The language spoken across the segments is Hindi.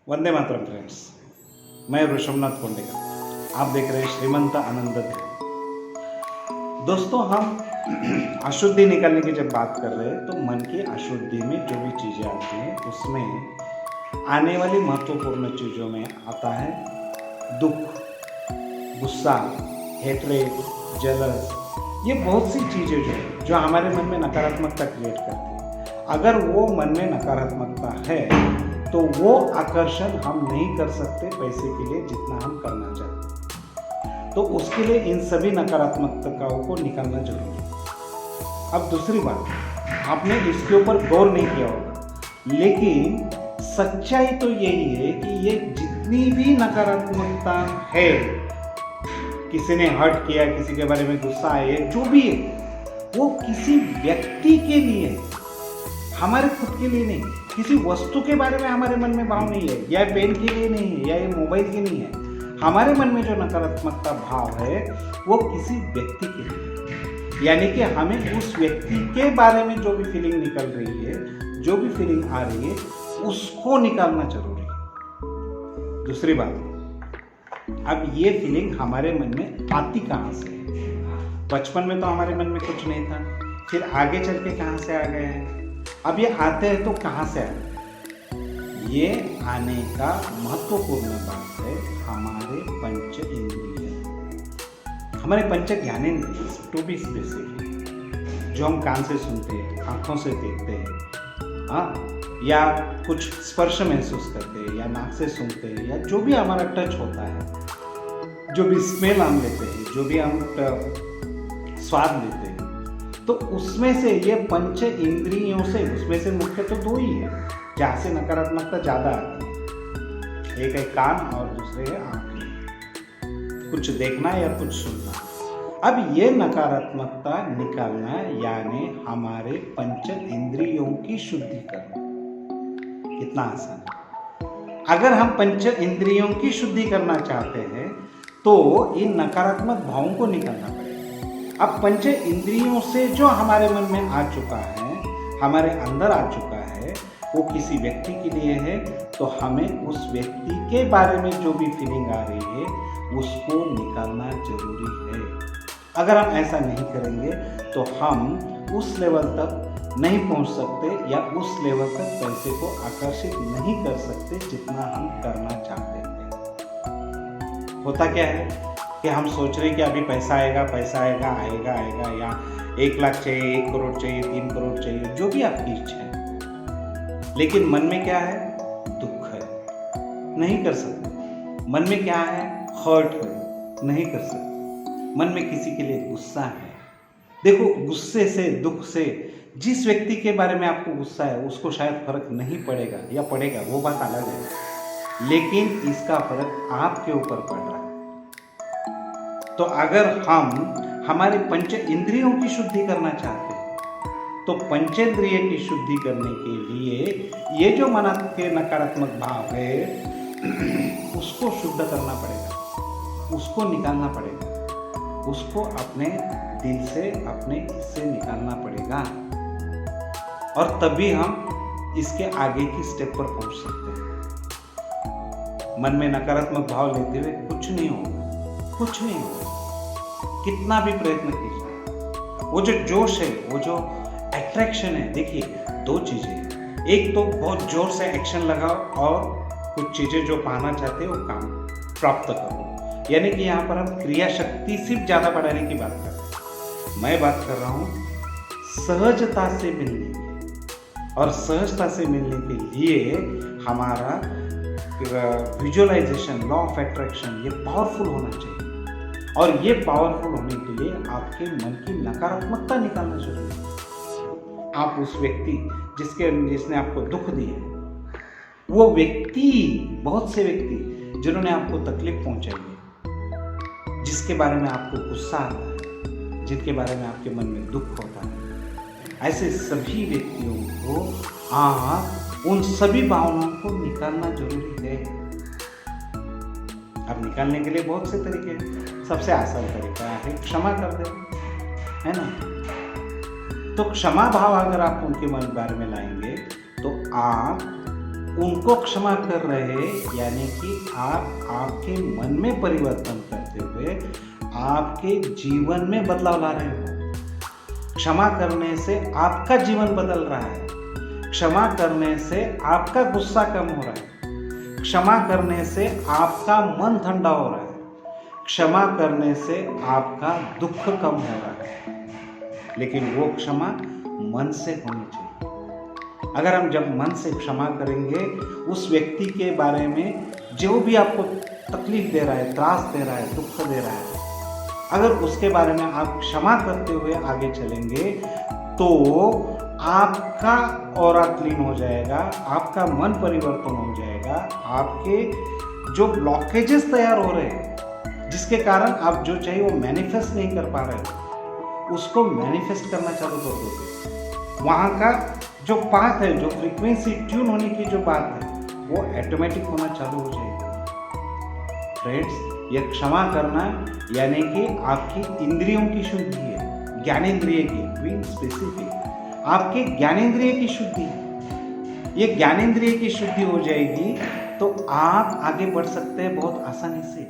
वंदे मातरम फ्रेंड्स, मैं ऋषभनाथ कोंडेकर। आप देख रहे हैं श्रीमंत आनंद ध्यान। दोस्तों, हम अशुद्धि निकालने की जब बात कर रहे हैं तो मन की अशुद्धि में जो भी चीज़ें आती हैं उसमें आने वाली महत्वपूर्ण चीज़ों में आता है दुख, गुस्सा, हेट्रेड, जलस। ये बहुत सी चीज़ें जो हमारे मन में नकारात्मकता क्रिएट करती है। अगर वो मन में नकारात्मकता है तो वो आकर्षण हम नहीं कर सकते पैसे के लिए जितना हम करना चाहते। तो उसके लिए इन सभी नकारात्मकताओं को निकालना जरूरी है। अब दूसरी बात, आपने इसके ऊपर गौर नहीं किया होगा, लेकिन सच्चाई तो यही है कि ये जितनी भी नकारात्मकता है, किसी ने हर्ट किया, किसी के बारे में गुस्सा है, जो भी है, वो किसी व्यक्ति के लिए, हमारे खुद के लिए नहीं। किसी वस्तु के बारे में हमारे मन में भाव नहीं है, या पेन के लिए नहीं है, या ये मोबाइल के नहीं है। हमारे मन में जो नकारात्मकता भाव है वो किसी व्यक्ति के लिए, यानी कि हमें उस व्यक्ति के बारे में जो भी फीलिंग निकल रही है, जो भी फीलिंग आ रही है, उसको निकालना जरूरी है। दूसरी बात, अब ये फीलिंग हमारे मन में आती कहाँ से? बचपन में तो हमारे मन में कुछ नहीं था, फिर आगे चल के कहाँ से आ गए हैं? अब ये आते हैं तो कहाँ से आए? ये आने का महत्वपूर्ण बात है हमारे पंच इंद्रिय, हमारे पंच ज्ञानेंद्रिय, टू बी स्पेसिफिक, जो हम कान से सुनते हैं, आंखों से देखते हैं, हाँ, या कुछ स्पर्श महसूस करते हैं, या नाक से सुनते हैं, या जो भी हमारा टच होता है, जो भी स्मेल हम लेते हैं, जो भी हम स्वाद लेते हैं, तो उसमें से ये पंच इंद्रियों से, उसमें से मुख्य तो दो ही है जहाँ से नकारात्मकता ज़्यादा आती है। एक है कान और दूसरे है आँखें, कुछ देखना या कुछ सुनना। अब ये नकारात्मकता निकालना यानी हमारे पंच इंद्रियों की शुद्धि करना, कितना आसान है। अगर हम पंच इंद्रियों की शुद्धि करना चाहते हैं तो इन नकारात्मक भावों को निकालना पड़ेगा। अब पंच इंद्रियों से जो हमारे मन में आ चुका है, हमारे अंदर आ चुका है, वो किसी व्यक्ति के लिए है, तो हमें उस व्यक्ति के बारे में जो भी फीलिंग आ रही है उसको निकालना जरूरी है। अगर हम ऐसा नहीं करेंगे तो हम उस लेवल तक नहीं पहुंच सकते, या उस लेवल तक पैसे को आकर्षित नहीं कर सकते जितना हम करना चाहते हैं। होता क्या है कि हम सोच रहे हैं कि अभी पैसा आएगा, पैसा आएगा, आएगा आएगा, या 1 लाख चाहिए, 1 करोड़ चाहिए, 3 करोड़ चाहिए, जो भी आपकी इच्छा है, लेकिन मन में क्या है? दुख है, नहीं कर सकते। मन में क्या है? हर्ट है, नहीं कर सकते। मन में किसी के लिए गुस्सा है। देखो, गुस्से से, दुख से, जिस व्यक्ति के बारे में आपको गुस्सा है उसको शायद फर्क नहीं पड़ेगा, या पड़ेगा, वो बात अलग है, लेकिन इसका फर्क आपके ऊपर पड़ रहा है। तो अगर हम हमारे पंच इंद्रियों की शुद्धि करना चाहते हैं तो पंचेंद्रिय की शुद्धि करने के लिए ये जो मन के नकारात्मक भाव है उसको शुद्ध करना पड़ेगा, उसको निकालना पड़ेगा, उसको अपने दिल से, अपने इससे निकालना पड़ेगा, और तभी हम इसके आगे की स्टेप पर पहुंच सकते हैं। मन में नकारात्मक भाव लेते हुए कुछ नहीं होगा, कुछ नहीं होगा, कितना भी प्रयत्न कीजिए। वो जो जोश है, वो जो अट्रैक्शन है, देखिए, दो चीजें हैं। एक तो बहुत जोर से एक्शन लगाओ और कुछ चीजें जो पाना चाहते हो वो काम प्राप्त करो, यानी कि यहाँ पर हम क्रिया शक्ति सिर्फ ज्यादा बढ़ाने की बात कर रहे हैं। मैं बात कर रहा हूँ सहजता से मिलने की, और सहजता से मिलने के लिए हमारा विजुअलाइजेशन, लॉ ऑफ अट्रैक्शन, ये पावरफुल होना चाहिए। और ये पावरफुल होने के लिए आपके मन की नकारात्मकता निकालना जरूरी है। आप उस व्यक्ति जिसने आपको दुख दिया, वो व्यक्ति, बहुत से व्यक्ति जिन्होंने आपको तकलीफ पहुंचाई है, जिसके बारे में आपको गुस्सा आता है, जिनके बारे में आपके मन में दुख होता है, ऐसे सभी व्यक्तियों को आप उन सभी भावनाओं को निकालना जरूरी है। अब निकालने के लिए बहुत से तरीके हैं। सबसे आसान तरीका है क्षमा कर दे, है ना? तो क्षमा भाव अगर आप उनके मन बारे में लाएंगे तो आप उनको क्षमा कर रहे, यानी कि आप आपके मन में परिवर्तन करते हुए आपके जीवन में बदलाव ला रहे हो। क्षमा करने से आपका जीवन बदल रहा है। क्षमा करने से आपका गुस्सा कम हो रहा है। क्षमा करने से आपका मन ठंडा हो रहा है। क्षमा करने से आपका दुख कम हो रहा है। लेकिन वो क्षमा मन से होनी चाहिए। अगर हम जब मन से क्षमा करेंगे, उस व्यक्ति के बारे में जो भी आपको तकलीफ दे रहा है, त्रास दे रहा है, दुख दे रहा है, अगर उसके बारे में आप क्षमा करते हुए आगे चलेंगे तो आपका ऑरा क्लीन हो जाएगा, आपका मन परिवर्तन हो जाएगा। आपके जो ब्लॉकेजेस तैयार हो रहे हैं, जिसके कारण आप जो चाहिए वो मैनिफेस्ट नहीं कर पा रहे, उसको मैनिफेस्ट करना चालू कर दोगे। वहाँ का जो बात है, जो फ्रीक्वेंसी ट्यून होने की जो बात है, वो ऑटोमेटिक होना चालू हो जाएगी। फ्रेंड्स, ये क्षमा करना यानी कि आपकी इंद्रियों की शुद्धि है, ज्ञानेंद्रिय की, बी स्पेसिफिक, आपके ज्ञानेंद्रिय की शुद्धि। ये ज्ञानेंद्रिय की शुद्धि हो जाएगी तो आप आगे बढ़ सकते हैं बहुत आसानी से।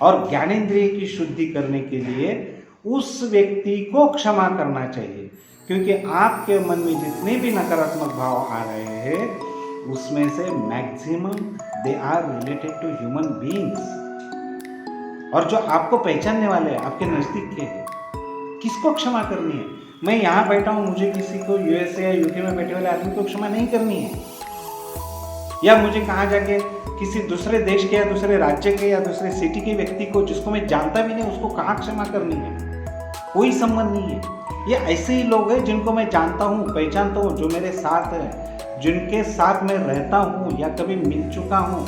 और ज्ञानेंद्रिय की शुद्धि करने के लिए उस व्यक्ति को क्षमा करना चाहिए, क्योंकि आपके मन में जितने भी नकारात्मक भाव आ रहे हैं उसमें से maximum they are related to human beings. और जो आपको पहचानने वाले हैं, आपके नज़दीक के हैं, किसको क्षमा करनी है? मैं यहाँ बैठा हूँ, मुझे किसी को यूएसए या यूके में बैठे वाले आदमी को क्षमा नहीं करनी है, या मुझे कहाँ जाके किसी दूसरे देश के या दूसरे राज्य के या दूसरे सिटी के व्यक्ति को जिसको मैं जानता भी नहीं उसको कहाँ क्षमा करनी है? कोई संबंध नहीं है। ये ऐसे ही लोग हैं जिनको मैं जानता हूँ, पहचानता हूँ, जो मेरे साथ है, जिनके साथ मैं रहता हूँ या कभी मिल चुका हूँ।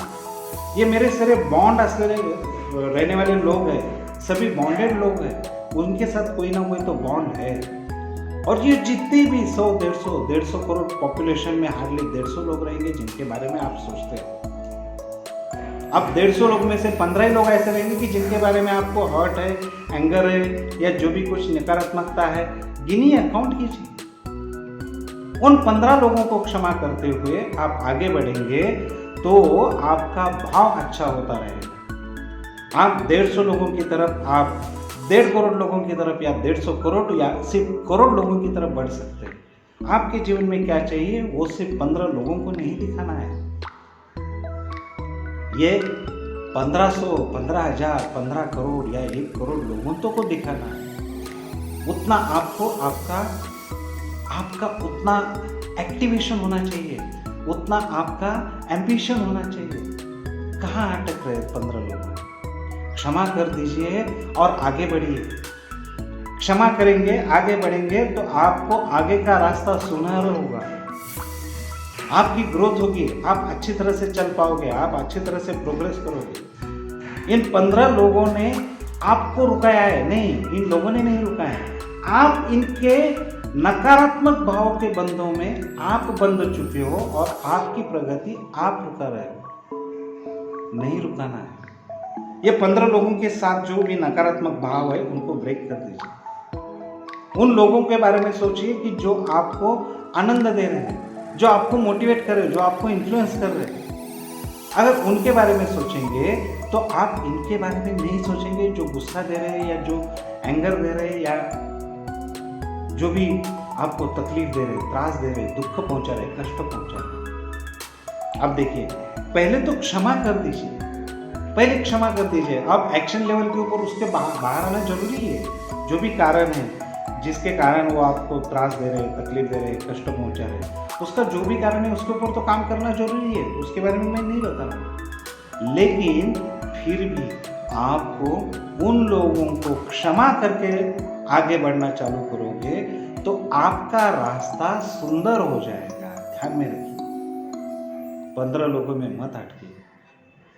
ये मेरे सारे बॉन्ड असले रहने वाले लोग हैं, सभी बॉन्डेड लोग हैं, उनके साथ कोई ना कोई तो बॉन्ड है। और ये जितने भी 100, 150 करोड़ पॉपुलेशन में हार्डली 150 लोग रहेंगे जिनके बारे में आप सोचते हैं। अब 150 लोग में से 15 ही लोग ऐसे रहेंगे कि जिनके बारे में आपको हर्ट है, एंगर है, या जो भी कुछ नकारात्मकता है, गिनिए, काउंट कीजिए। उन 15 लोगों को क्षमा करते हुए आप आगे बढ़ेंगे तो आपका भाव अच्छा होता रहेगा। आप 150 लोगों की तरफ, आप 1.5 करोड़ लोगों की तरफ, या 150 करोड़ या सिर्फ करोड़ लोगों की तरफ बढ़ सकते हैं। आपके जीवन में क्या चाहिए वो सिर्फ 15 लोगों को नहीं दिखाना है, ये 1500, 15,000, 15 करोड़ या 1 करोड़ लोगों तो को दिखाना है। उतना आपको आपका उतना एक्टिवेशन होना चाहिए, उतना आपका एम्बिशन होना चाहिए। कहाँ अटक रहे 15 लोग? क्षमा कर दीजिए और आगे बढ़िए। क्षमा करेंगे, आगे बढ़ेंगे तो आपको आगे का रास्ता सुनहरा होगा, आपकी ग्रोथ होगी, आप अच्छी तरह से चल पाओगे, आप अच्छी तरह से प्रोग्रेस करोगे। इन 15 लोगों ने आपको रुकाया है? नहीं, इन लोगों ने नहीं रुकाया है। आप इनके नकारात्मक भाव के बंधों में आप बंध चुके हो और आपकी प्रगति आप रुका रहे हो। नहीं रुकाना है। ये 15 लोगों के साथ जो भी नकारात्मक भाव है उनको ब्रेक कर दीजिए। उन लोगों के बारे में सोचिए कि जो आपको आनंद दे रहे हैं, जो आपको मोटिवेट कर रहे हैं, जो आपको इन्फ्लुएंस कर रहे हैं। अगर उनके बारे में सोचेंगे तो आप इनके बारे में नहीं सोचेंगे जो गुस्सा दे रहे हैं या जो एंगर दे रहे हैं या जो भी आपको तकलीफ दे रहे, त्रास दे रहे, दुख पहुंचा रहे, कष्ट पहुंचा रहे। अब देखिए, पहले तो क्षमा कर दीजिए, पहले क्षमा कर दीजिए। अब एक्शन लेवल के ऊपर उसके बाहर आना जरूरी है। जो भी कारण है जिसके कारण वो आपको त्रास दे रहे, तकलीफ दे रहे, कष्ट पहुंचा रहे, उसका जो भी कारण है उसके ऊपर तो काम करना जरूरी है। उसके बारे में मैं नहीं बता रहा, लेकिन फिर भी आपको उन लोगों को क्षमा करके आगे बढ़ना चालू करोगे तो आपका रास्ता सुंदर हो जाएगा। ध्यान में रखिए, 15 लोगों में मत अटकिए,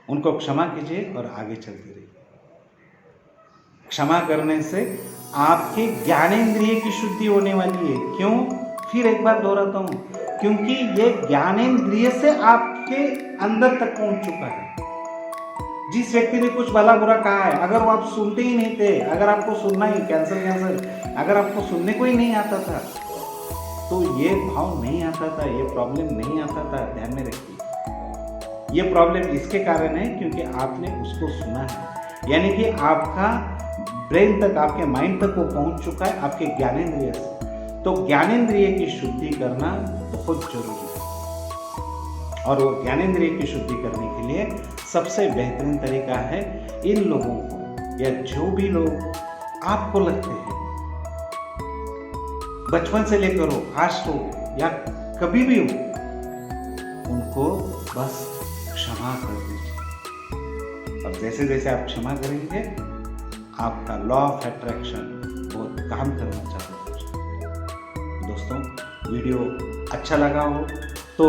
उनको क्षमा कीजिए और आगे चलते रहिए। क्षमा करने से आपके ज्ञानेंद्रिय की शुद्धि होने वाली है। क्यों? फिर एक बार दोहराता हूं, क्योंकि ये ज्ञानेंद्रिय से आपके अंदर तक पहुंच चुका है। जिस व्यक्ति ने कुछ भला बुरा कहा है, अगर वो आप सुनते ही नहीं थे, अगर आपको सुनना ही कैंसर, अगर आपको सुनने को ही नहीं आता था तो ये भाव नहीं आता था, ये प्रॉब्लम नहीं आता था। ध्यान में रखिए। ये प्रॉब्लम इसके कारण है क्योंकि आपने उसको सुना है, यानी कि आपका ब्रेन तक, आपके माइंड तक वो पहुंच चुका है आपके ज्ञानेंद्रिय से। तो ज्ञानेंद्रिय की शुद्धि करना बहुत जरूरी है, और वो ज्ञानेंद्रिय की शुद्धि करने के लिए सबसे बेहतरीन तरीका है इन लोगों को, या जो भी लोग आपको लगते हैं बचपन से लेकर हो, आज तो या कभी भी हो, उनको बस क्षमा कर दीजिए। और जैसे जैसे आप क्षमा करेंगे आपका लॉ ऑफ अट्रैक्शन बहुत काम करना चालू हो जाएगा। दोस्तों, वीडियो अच्छा लगा हो तो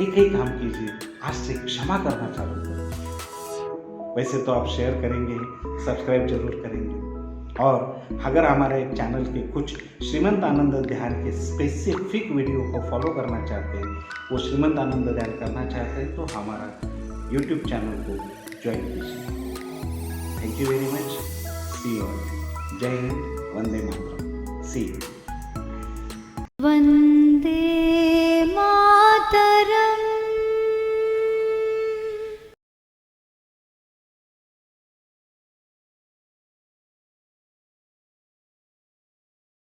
एक ही काम कीजिए, आज से क्षमा करना चालू करें। वैसे तो आप शेयर करेंगे, सब्सक्राइब जरूर करेंगे, और अगर हमारे चैनल के कुछ श्रीमंत आनंद ध्यान के स्पेसिफिक वीडियो को फॉलो करना चाहते हैं, वो श्रीमंत आनंद ध्यान करना चाहते हैं, तो हमारा यूट्यूब चैनल को ज्वाइन कीजिए। Thank you very much, see you all. जय हिंद, वंदे मातरम, सी यू।